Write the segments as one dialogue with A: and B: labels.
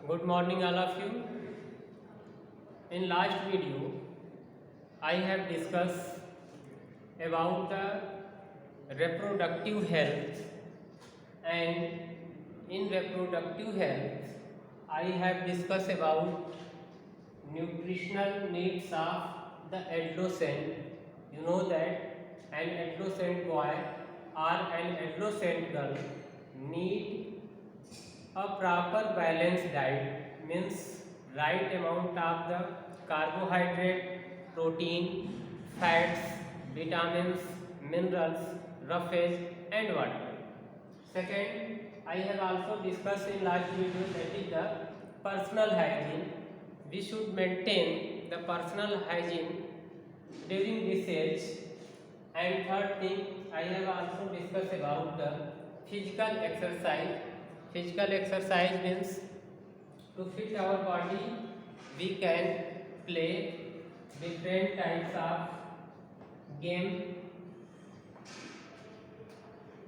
A: Good morning, all of you. In last video, I have discussed about the reproductive health, and in reproductive health, I have discussed about nutritional needs of the adolescent. You know that an adolescent boy or an adolescent girl need a proper balanced diet, means right amount of the carbohydrate, protein, fats, vitamins, minerals, roughage and water. Second, I have also discussed in last video, that is the personal hygiene. We should maintain the personal hygiene during this age. And third thing, I have also discussed about the physical exercise. Physical exercise means to fit our body, we can play different types of game,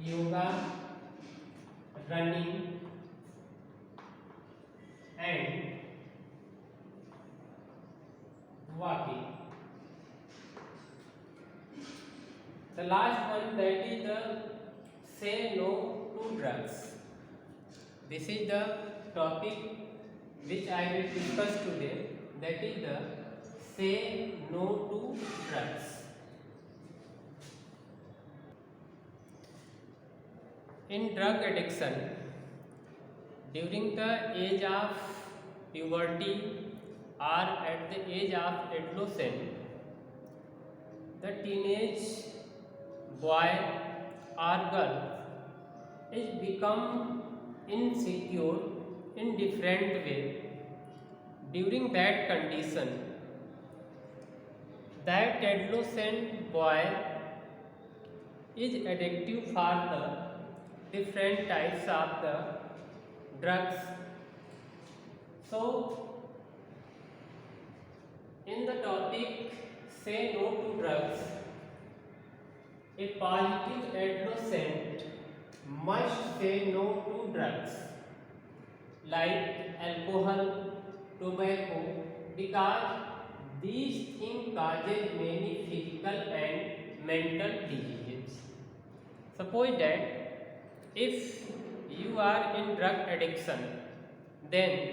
A: yoga, running and walking. The last one, that is the say no to drugs. This is the topic which I will discuss today, that is the say no to drugs. In drug addiction, during the age of puberty or at the age of adolescent, the teenage boy or girl is become insecure in different way. During that condition, that adolescent boy is addictive for the different types of the drugs. So in the topic say no to drugs, a positive adolescent must say no to drugs like alcohol, tobacco, because these things causes many physical and mental diseases. Suppose that if you are in drug addiction, then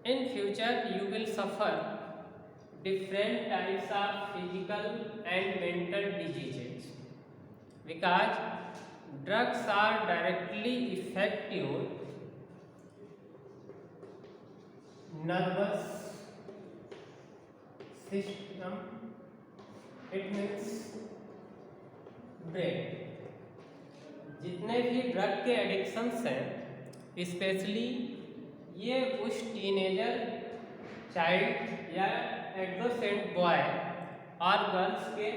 A: in future you will suffer different types of physical and mental diseases, because drugs are directly effective nervous system, it means brain. जितने भी drug के addictions हैं, specially ये उस teenager child या एडोसेंट boy और girls के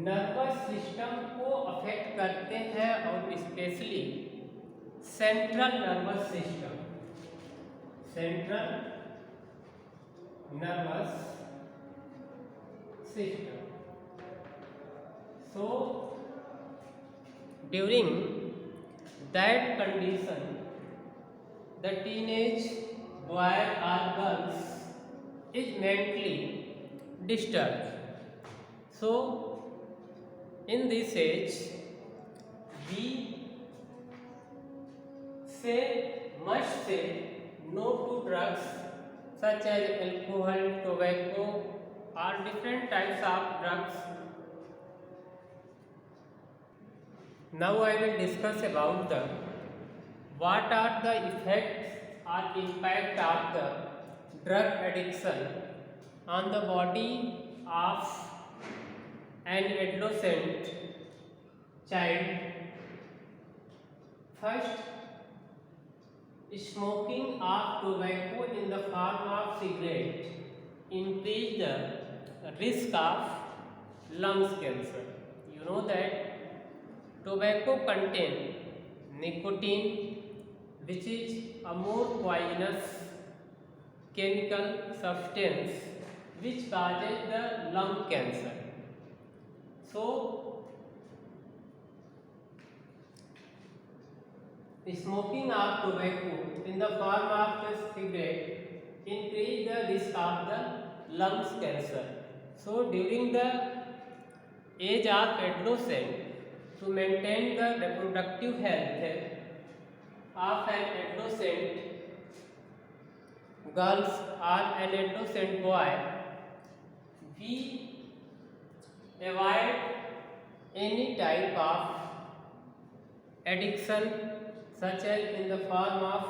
A: nervous system को अफेक्ट करते हैं, और specially central nervous system, central nervous system. So during that condition, the teenage boy or girls is mentally disturbed. So in this age, we must say no to drugs such as alcohol, tobacco or different types of drugs. Now I will discuss about the what are the effects or impact of the drug addiction on the body of an adolescent child. First, smoking of tobacco in the form of cigarette increase the risk of lungs cancer. You know that tobacco contains nicotine, which is a more poisonous chemical substance which causes the lung cancer. So smoking of tobacco in the form of the cigarette increase the risk of the lungs cancer. So during the age of adolescent, to maintain the reproductive health of an adolescent girls or an adolescent boy, we avoid any type of addiction such as in the form of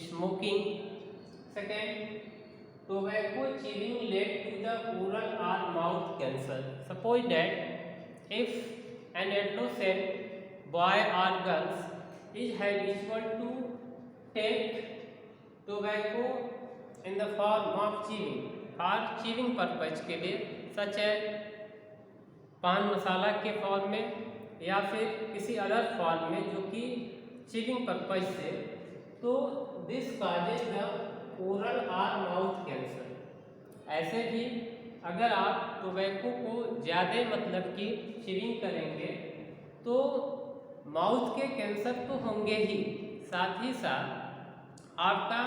A: smoking. Second, tobacco chewing lead to the oral or mouth cancer. Suppose that if an adolescent boy or girls is habitual to take tobacco in the form of chewing or chewing purpose के लिए such as पान मसाला के form में या फिर किसी other form में जो कि चिविंग पर्पज से, तो दिस काजेज द ओरल और माउथ कैंसर। ऐसे भी अगर आप टोबैको को ज़्यादा मतलब कि चिविंग करेंगे तो माउथ के कैंसर तो होंगे ही, साथ ही साथ आपका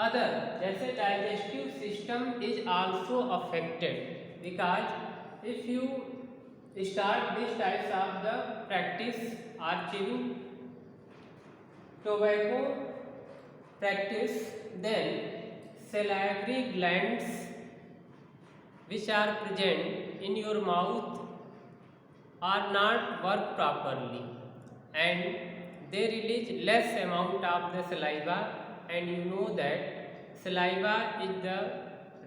A: अदर जैसे digestive system is also affected because if you start these types of the practice or chewing tobacco practice, then salivary glands which are present in your mouth are not work properly and they release less amount of the saliva, and you know that saliva is the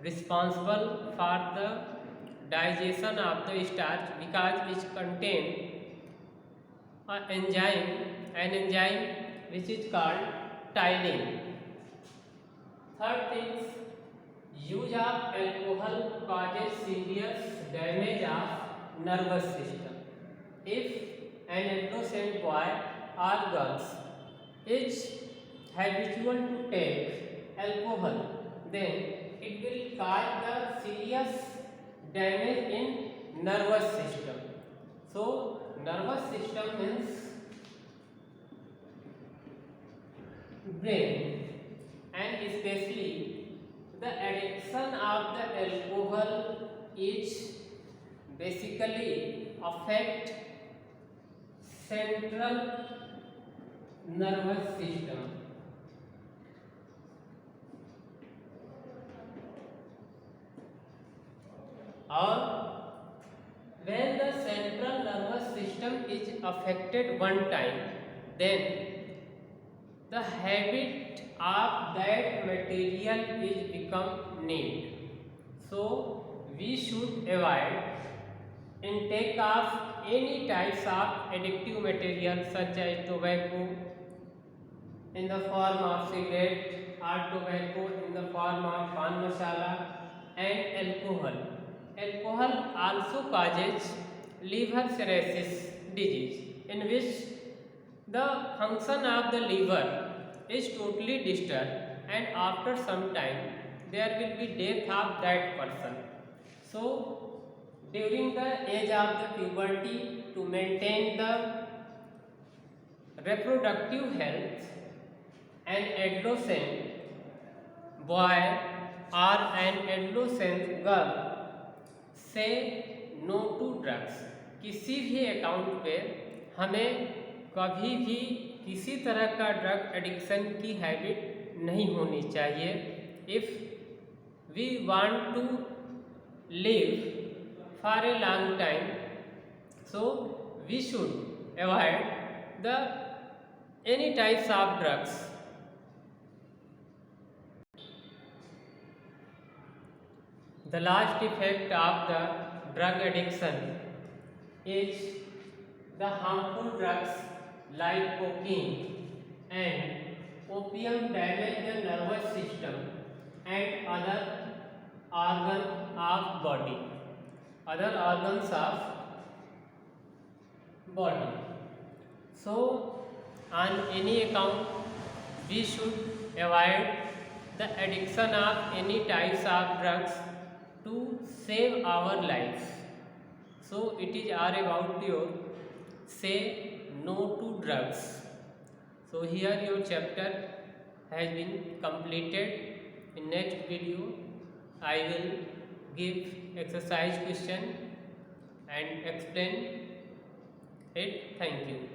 A: responsible for the digestion of the starch because it contains an enzyme which is called ptyalin. Third thing, use of alcohol causes serious damage of nervous system. If an adolescent boy or girls is habitual to take alcohol, then it will cause the serious damage in nervous system. So nervous system means brain, and especially the addiction of the alcohol is basically affect central nervous system. Or when the central nervous system is affected one time, then the habit of that material is become need. So we should avoid intake of any types of addictive material such as tobacco in the form of cigarette or tobacco in the form of pan masala and alcohol. Alcohol also causes liver cirrhosis disease, in which the function of the liver is totally disturbed, and after some time there will be death of that person. So during the age of the puberty, to maintain the reproductive health, an adolescent boy or an adolescent girl से no to drugs. किसी भी account पे हमें कभी भी किसी तरह का ड्रग एडिक्शन की हैबिट नहीं होनी चाहिए। If we want to live for a long time, so we should avoid the any types of drugs. The last effect of the drug addiction is the harmful drugs like cocaine and opium damage the nervous system and other organs of body. So on any account we should avoid the addiction of any types of drugs to save our life. So it is all about your say no to drugs. So here your chapter has been completed. In next video I will give exercise question and explain it. Thank you.